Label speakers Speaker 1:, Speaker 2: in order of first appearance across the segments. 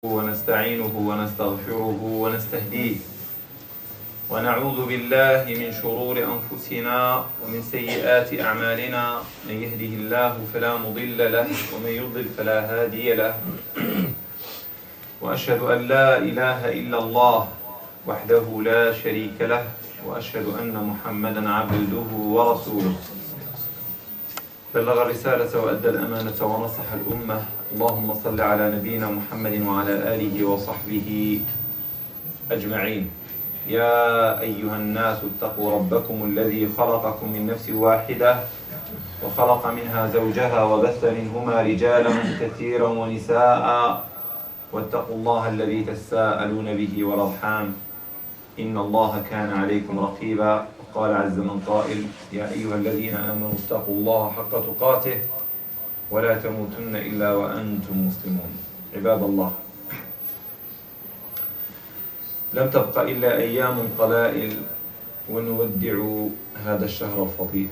Speaker 1: ونستعينه ونستغفره ونستهديه ونعوذ بالله من شرور أنفسنا ومن سيئات أعمالنا. من يهده الله فلا مضل له ومن يضلل فلا هادي له. وأشهد أن لا إله إلا الله وحده لا شريك له وأشهد أن محمدا عبده ورسوله بلغ الرسالة وأدى الأمانة ونصح الأمة. اللهم صل على نبينا محمد وعلى آله وصحبه أجمعين. يا أيها الناس اتقوا ربكم الذي خلقكم من نفس واحدة وخلق منها زوجها وبث منهما رجالا كثيرا ونساء واتقوا الله الذي تساءلون به والأرحام إن الله كان عليكم رقيبا. قال عز من قائل: يا أيها الذين آمنوا اتقوا الله حق تقاته ولا تموتن إلا وأنتم مسلمون. عباد الله، لم تبق إلا أيام قلائل ونودع هذا الشهر الفضيل.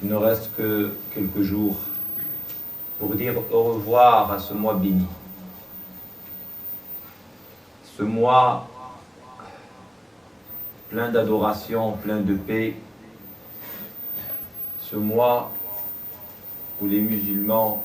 Speaker 1: Il ne reste que quelques jours pour dire au revoir à ce mois béni. Ce mois plein d'adoration, plein de paix. Ce mois où les musulmans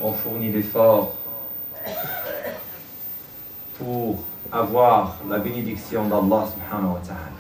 Speaker 1: ont fourni l'effort pour avoir la bénédiction d'Allah subhanahu wa ta'ala.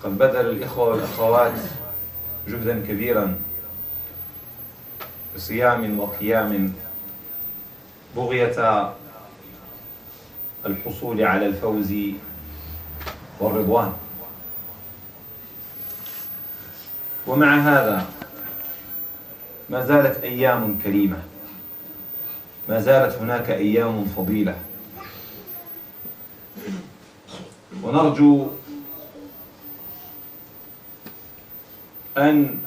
Speaker 1: قد بذل الإخوة والأخوات جهدا كبيرا بصيام وقيام بغية الحصول على الفوز والرضوان. ومع هذا ما زالت أيام كريمة، ما زالت هناك أيام فضيلة، ونرجو أن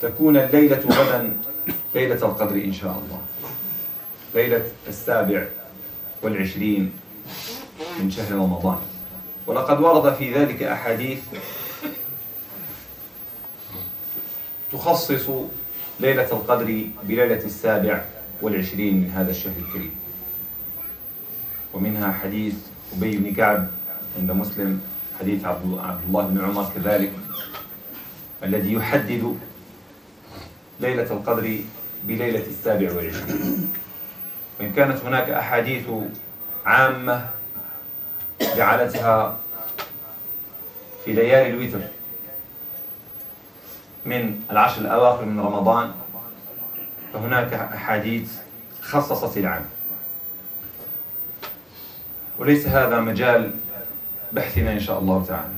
Speaker 1: تكون الليلة غدا ليلة القدر إن شاء الله، ليلة 27 من شهر رمضان. ولقد ورد في ذلك أحاديث تخصص ليلة القدر بليلة 27 من هذا الشهر الكريم، ومنها حديث أبي بن كعب عند مسلم، حديث عبد الله بن عمر كذلك، الذي يحدد ليلة القدر بليلة 27. وإن كانت هناك أحاديث عامة جعلتها في ليالي الوتر من العشر الأواخر من رمضان، فهناك أحاديث خصصت العام، وليس هذا مجال بحثنا إن شاء الله تعالى.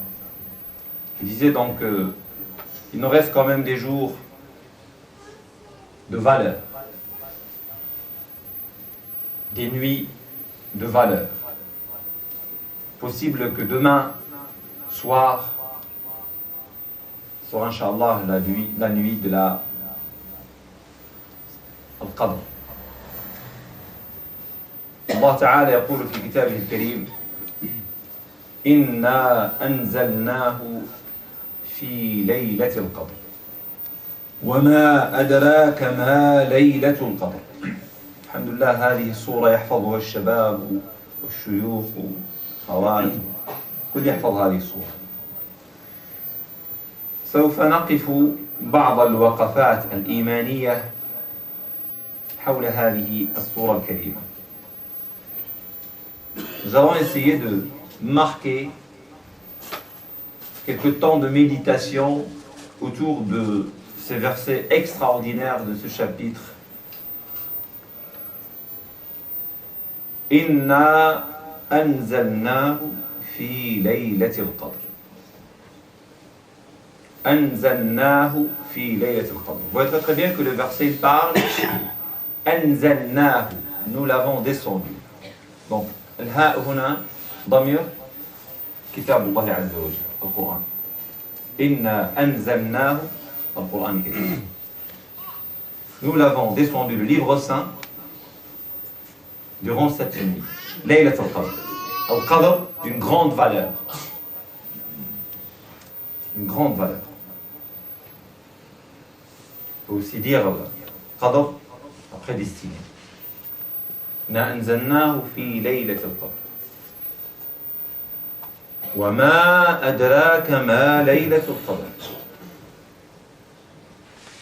Speaker 1: Je disais donc qu'il nous reste quand même des jours de valeur, des nuits de valeur. Possible que demain soir soit Inch'Allah la nuit de la Al-Qadr. Allah Ta'ala يقول في كتابه الكريم: إنا أنزلناه في ليلة القدر وما أدراك ما ليلة القدر. الحمد لله، هذه السورة يحفظها الشباب والشيوخ والخوات، كل يحفظ هذه السورة. سوف نقف بعض الوقفات الإيمانية حول هذه السورة الكريمة. Nous allons essayer de marquer quelques temps de méditation autour de ces versets extraordinaires de ce chapitre. Inna anzalnahu fi laylatil qadr. Anzalnahu fi laylatil qadr. Vous voyez très bien que le verset parle anzalnahu, nous l'avons descendu. Donc, الهاء هنا ضمير كتاب الله عز وجل، القرآن. إنا أنزلناه، القرآن الكريم. Nous l'avons descendu, le livre saint, durant cette nuit. Laylat al-Qadr. Al-Qadr, une grande valeur. Une grande valeur. On peut aussi dire Qadr, prédestiné. إِنَّا أَنزَلْنَاهُ فِي لَيْلَةِ الْقَدْرِ وَمَا أَدْرَاكَ مَا لَيْلَةُ الْقَدْرِ.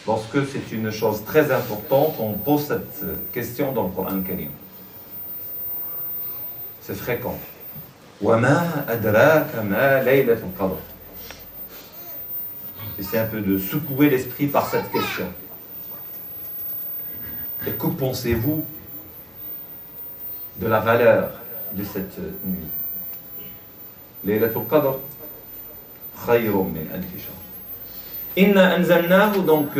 Speaker 1: Lorsque c'est une chose très importante, on pose cette question dans le Coran Karim. C'est fréquent. وَمَا أَدْرَاكَ مَا لَيْلَةُ الْقَدْرِ. J'essaie un peu de secouer l'esprit par cette question. Et que pensez-vous de la valeur de cette nuit? Laylatul Qadr khayrun min alfi shahr. Inna anzalnahu, donc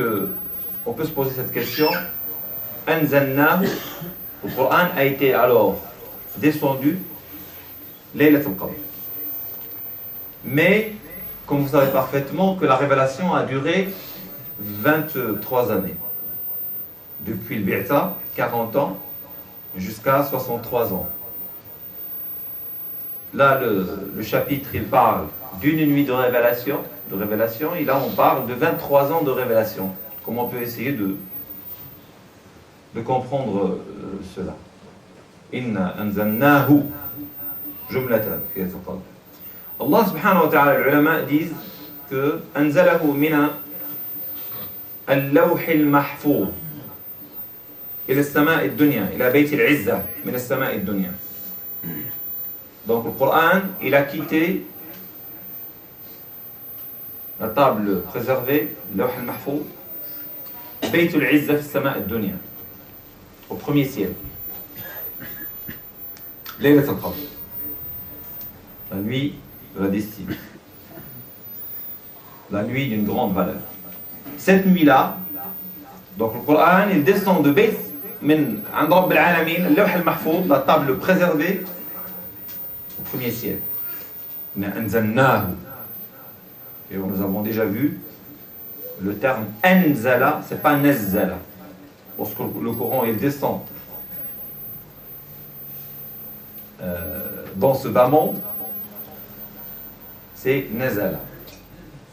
Speaker 1: on peut se poser cette question. Anzalnahu, le Coran a été alors descendu Laylatul Qadr. Mais, comme vous savez parfaitement, que la révélation a duré 23 années. Depuis le Bi'ta, 40 ans, jusqu'à 63 ans. Là, le chapitre, il parle d'une nuit de révélation, et là, on parle de 23 ans de révélation. Comment on peut essayer de comprendre cela? Inna anzalnahu jumlatan fi al-Qadr. Allah subhanahu wa ta'ala, les ulama disent que anzalahu mina al-lawh al-mahfouz ila as-sama' ad-dunya, ila bayt al-'izza min as-sama' ad-dunya. Donc le Coran, il a quitté la table préservée, lawh al-mahfouz, bayt al-'izza fi as-sama' ad-dunya, au premier ciel. Laylat al-Qadr, la nuit de la destinée, la nuit d'une grande valeur. Cette nuit-là, donc le Coran, il descend de Bayt min an Rabb al-Alamin, al-Lawh al-Mahfouz, la table préservée, au premier ciel. Anzalnahu. Et nous avons déjà vu le terme anzala, c'est pas nazzala. Lorsque le Coran il descend dans ce bas monde, c'est nazala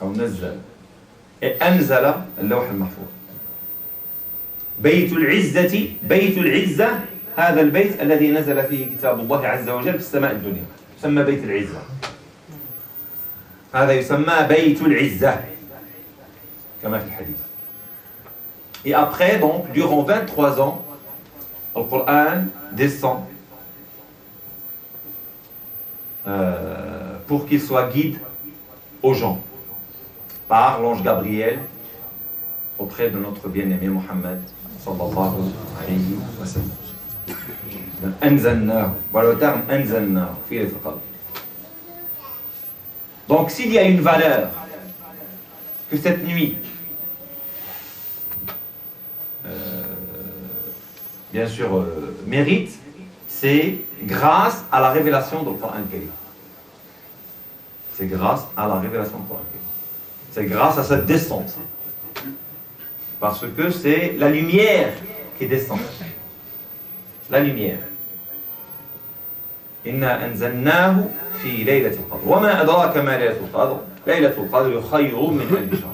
Speaker 1: ou nazzala. Et anzala al-lawh al-mahfouz. بيت العزة بيت العزة هذا البيت الذي نزل فيه كتاب الله عز وجل في السماء الدنيا يسمى بيت العزة. هذا يسمى بيت العزة كما في الحديث. Et après, donc, durant 23 ans, le Coran descend pour qu'il soit guide aux gens par l'ange Gabriel auprès de notre bien-aimé Mohammed sallallahu alayhi wa sallam. Anzalnahu, voilà le terme anzalnahu fi laylatil qadr. Donc s'il y a une valeur que cette nuit bien sûr mérite, c'est grâce à la révélation du Coran Karim. C'est grâce à la révélation du Coran Karim. C'est grâce à cette descente. Parce que c'est la lumière qui descend. La lumière. Inna anzalnahu fi laylatil qadr. Wa ma adraka ma laylatul qadr. Laylatul qadr khayrun min alf shahr.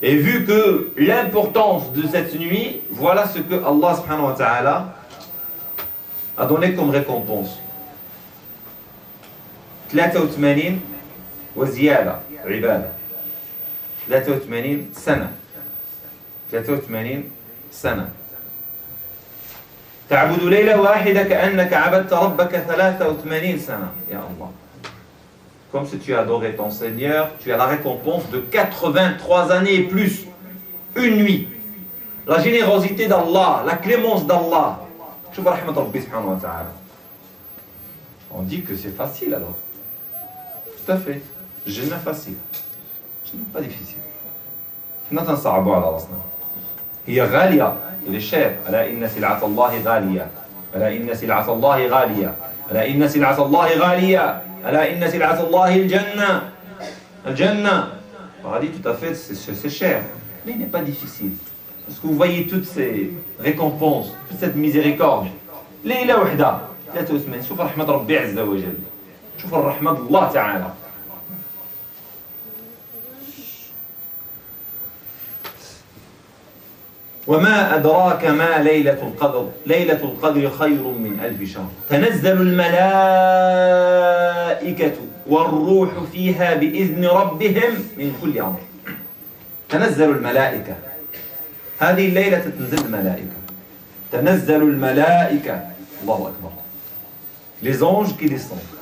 Speaker 1: Et vu que l'importance de cette nuit, voilà ce que Allah subhanahu wa ta'ala a donné comme récompense. 83 وزيادة عبادة 83 سنة 83 سنة تعبد ليلة واحدة كأنك عبدت ربك 83 سنة يا الله. Comme si tu adorais ton Seigneur, tu as la récompense de 83 années et plus, une nuit. La générosité d'Allah, la clémence d'Allah. شوف رحمة ربي سبحانه وتعالى. On dit que c'est facile alors. Tout à fait. Jannah facile. Jannah pas difficile. لا تنصعبوا على راسنا. هي غالية. Il est cher. ألا إن سلعة الله غالية. ألا إن سلعة الله غالية. ألا إن سلعة الله غالية. ألا إن سلعة الله الجنة. الجنة. Paradis, tout à fait, c'est cher. Mais il n'est pas difficile. Parce que vous voyez toutes ces récompenses, toute cette miséricorde. ليلة واحدة 83. شوف رحمة ربي عز وجل. شوف الرحمة الله تعالى. وما أدراك ما ليلة القدر ليلة القدر خير من 1000 شهر تنزل الملائكة والروح فيها بإذن ربهم من كل أمر. تنزل الملائكة، هذه الليلة تنزل الملائكة، تنزل الملائكة، الله أكبر، les anges qui descendent.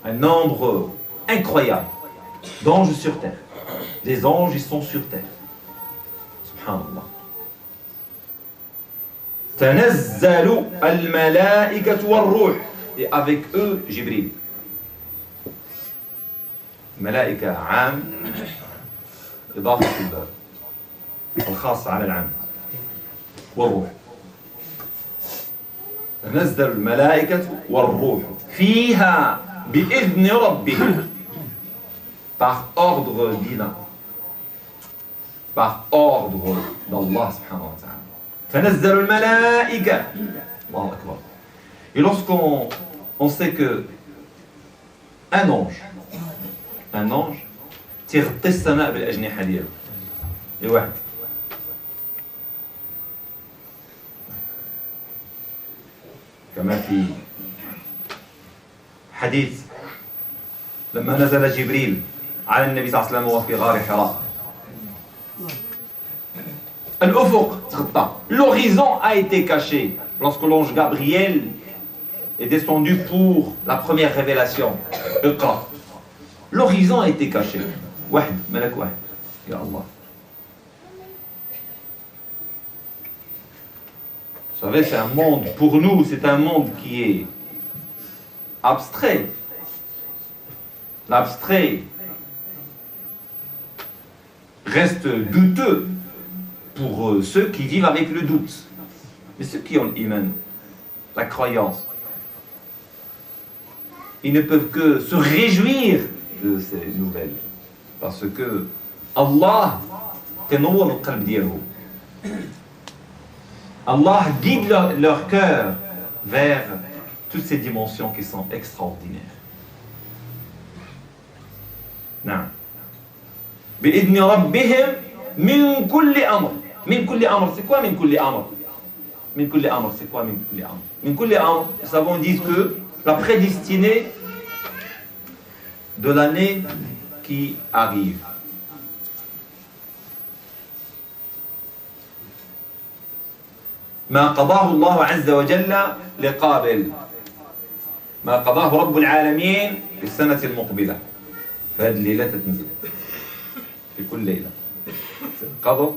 Speaker 1: Un nombre incroyable d'anges sur terre. Les anges, ils sont sur terre. Subhanallah. تنزل الملائكة والروح. Et avec eux, Jibril. ملائكة عام إضافة الخاصة على العام والروح. تنزل الملائكة والروح فيها بإذن ربهم par ordre divin, par ordre d'Allah subhanahu wa ta'ala. تنزل الملائكة. الله أكبر. Et lorsqu'on sait que un ange تغطي السماء بالأجنحة ديالو لواحد. كما في حديث لما نزل جبريل على النبي صلى الله عليه وسلم وهو في غار حراء. الأفق تغطى. L'horizon a été caché lorsque l'ange Gabriel est descendu pour la première révélation. Iqra. L'horizon a été caché. واحد ملك واحد يا الله. Vous savez, c'est un monde, pour nous, c'est un monde qui est abstrait. L'abstrait reste douteux pour ceux qui vivent avec le doute. Mais ceux qui ont l'iman, la croyance, ils ne peuvent que se réjouir de ces nouvelles. Parce que Allah تنور القلب ديالهم. Allah guide leur cœur vers toutes ces dimensions qui sont extraordinaires. نعم. بإذن ربهم من كل أمر. من كل أمر, c'est quoi من كل أمر? من كل أمر, c'est quoi من كل أمر? من كل أمر, nous savons dire que la prédestinée de l'année qui arrive. ما قضاه الله عز وجل لقابل. ما قضاه رب العالمين في السنة المقبلة. فهذه الليلة تنزل في كل ليلة. القدر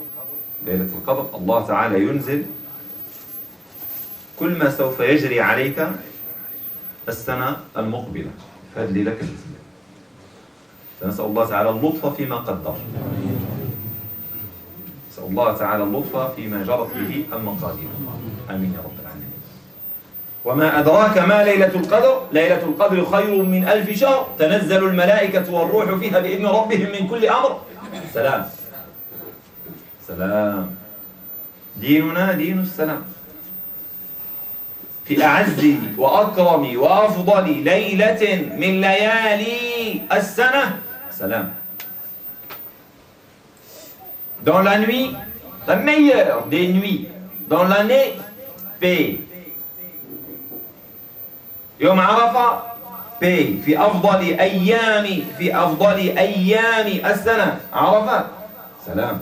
Speaker 1: ليلة القدر الله تعالى ينزل كل ما سوف يجري عليك السنة المقبلة. فهذه الليلة تنزل. فنسأل الله تعالى اللطف فيما قدر. نسأل الله تعالى اللطف فيما جرت به المقادير. آمين يا رب العالمين. وما أدراك ما ليلة القدر ليلة القدر خير من 1000 شهر تنزل الملائكة والروح فيها بإذن ربهم من كل أمر. سلام سلام. ديننا دين السلام. في أعز وأكرم وأفضل ليلة من ليالي السنة سلام. Dans la nuit, la meilleure des nuits, dans l'année, paix. يوم عرفة paix. في أفضل أيام السنة عرفة سلام.